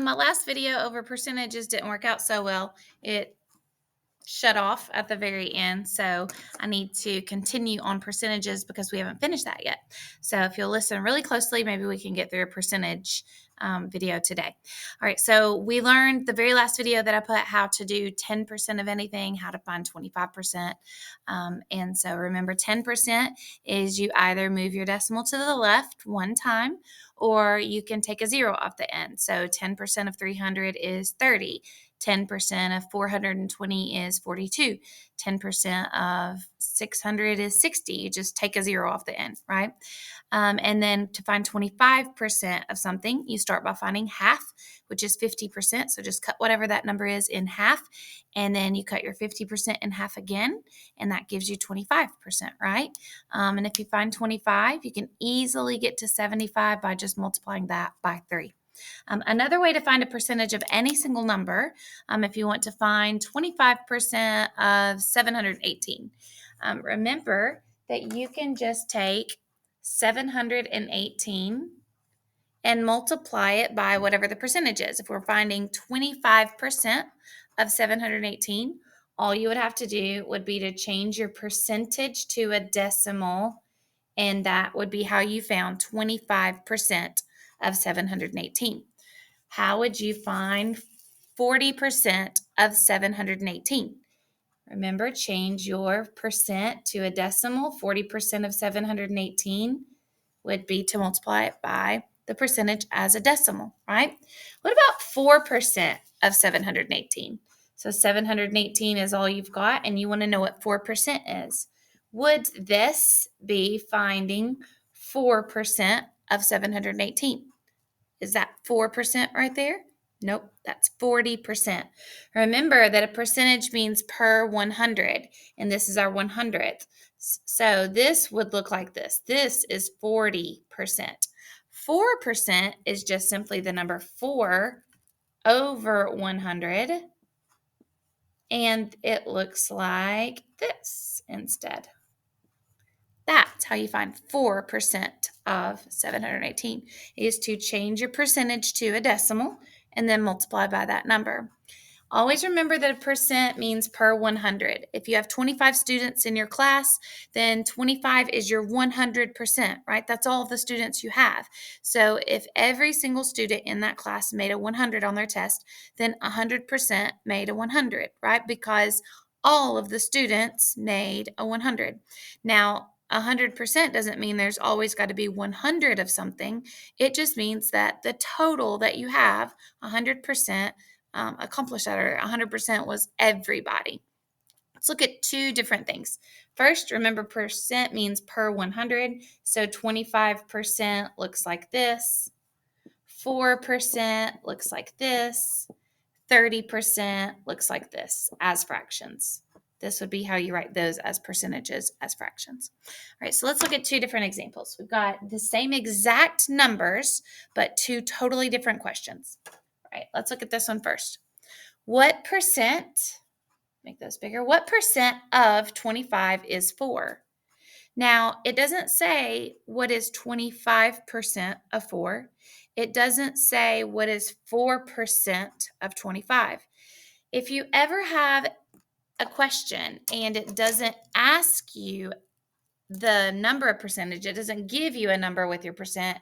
My last video over percentages didn't work out so well. It shut off at the very end, so I need to continue on percentages because we haven't finished that yet. So if you'll listen really closely, maybe we can get through a percentage video today. All right, so we learned the very last video that I put how to do 10% of anything, how to find 25%. And so remember, 10% is you either move your decimal to the left one time, or you can take a zero off the end. So 10% of 300 is 30. 10% of 420 is 42. 10% of 600 is 60. You just take a zero off the end, right? And then to find 25% of something, you start by finding half, which is 50%. So just cut whatever that number is in half, and then you cut your 50% in half again, and that gives you 25%, right? And if you find 25, you can easily get to 75 by just multiplying that by 3. Another way to find a percentage of any single number, if you want to find 25% of 718, remember that you can just take 718 and multiply it by whatever the percentage is. If we're finding 25% of 718, all you would have to do would be to change your percentage to a decimal, and that would be how you found 25% of 718. How would you find 40% of 718? Remember, change your percent to a decimal. 40% of 718 would be to multiply it by the percentage as a decimal, right? What about 4% of 718? So 718 is all you've got, and you want to know what 4% is. Would this be finding 4% of 718? Is that 4% right there? Nope, that's 40%. Remember that a percentage means per 100, and this is our 100th. So this would look like this. This is 40%. 4% is just simply the number 4 over 100, and it looks like this instead. That's how you find 4% of 718, is to change your percentage to a decimal and then multiply by that number. Always remember that a percent means per 100. If you have 25 students in your class, then 25 is your 100%, right? That's all of the students you have. So if every single student in that class made a 100 on their test, then 100% made a 100, right? Because all of the students made a 100. Now, 100% doesn't mean there's always got to be 100 of something. It just means that the total that you have, 100%, accomplished that, or 100% was everybody. Let's look at two different things. First, remember, percent means per 100. So 25% looks like this. 4% looks like this. 30% looks like this as fractions. This would be how you write those as percentages as fractions. All right, so let's look at two different examples. We've got the same exact numbers, but two totally different questions. All right, let's look at this one first. What percent, make those bigger, what percent of 25 is 4? Now, it doesn't say what is 25% of 4. It doesn't say what is 4% of 25. If you ever have a question and it doesn't ask you the number of percentage, it doesn't give you a number with your percent,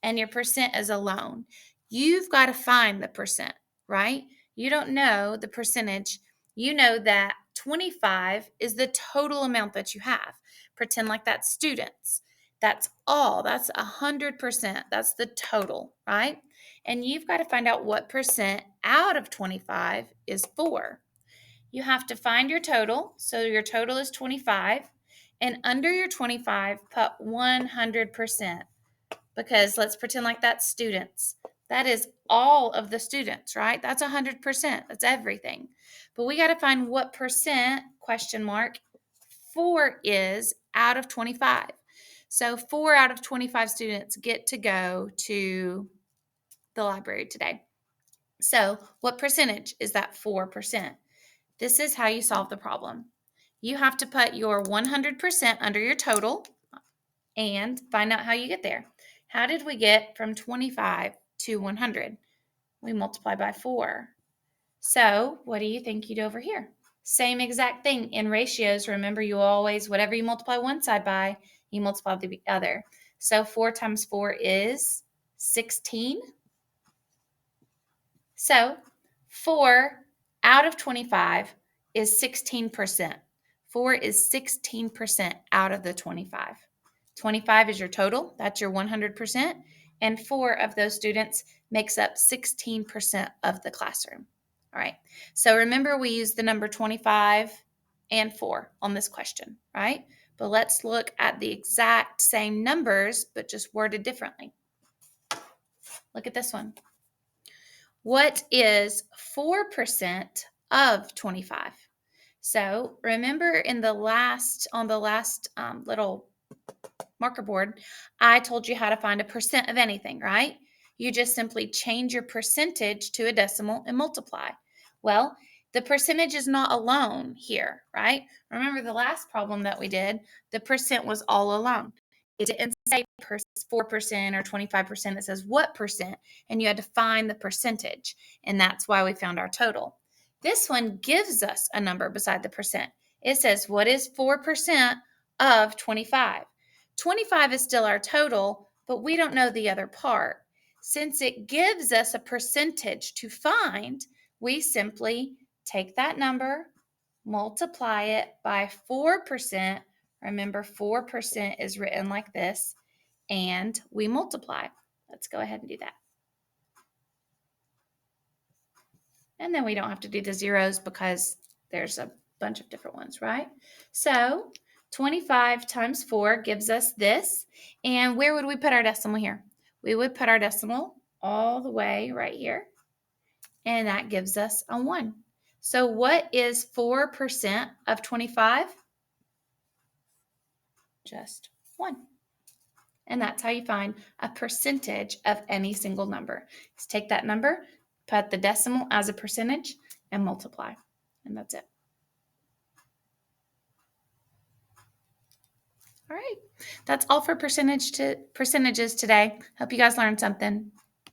and your percent is alone, you've got to find the percent, right? You don't know the percentage. You know that 25 is the total amount that you have. Pretend like that's students. That's all. That's 100%. That's the total, right? And you've got to find out what percent out of 25 is 4. You have to find your total. So your total is 25. And under your 25, put 100%. Because let's pretend like that's students. That is all of the students, right? That's 100%. That's everything. But we got to find what percent, question mark, 4 is out of 25. So 4 out of 25 students get to go to the library today. So what percentage is that 4%? This is how you solve the problem. You have to put your 100% under your total and find out how you get there. How did we get from 25 to 100? we multiply by 4. So what do you think you do over here? Same exact thing. In ratios, remember you always, whatever you multiply one side by, you multiply the other. So 4 times 4 is 16. So 4 out of 25 is 16%. 4 is 16% out of the 25. 25 is your total. That's your 100%. And 4 of those students makes up 16% of the classroom. All right. So remember, we use the number 25 and 4 on this question, right? But let's look at the exact same numbers, but just worded differently. Look at this one. What is 4% of 25? So remember on the last little marker board, I told you how to find a percent of anything, right? You just simply change your percentage to a decimal and multiply. Well, the percentage is not alone here, right? Remember the last problem that we did, the percent was all alone. It didn't say 4% or 25%. It says what percent, and you had to find the percentage, and that's why we found our total. This one gives us a number beside the percent. It says, what is 4% of 25? 25 is still our total, but we don't know the other part. Since it gives us a percentage to find, we simply take that number, multiply it by 4%. Remember, 4% is written like this, and we multiply. Let's go ahead and do that. And then we don't have to do the zeros because there's a bunch of different ones, right? So 25 times 4 gives us this. And where would we put our decimal here? We would put our decimal all the way right here. And that gives us a 1. So what is 4% of 25? Just 1. And that's how you find a percentage of any single number. Just take that number, put the decimal as a percentage, and multiply. And that's it. All right. That's all for percentages today. Hope you guys learned something.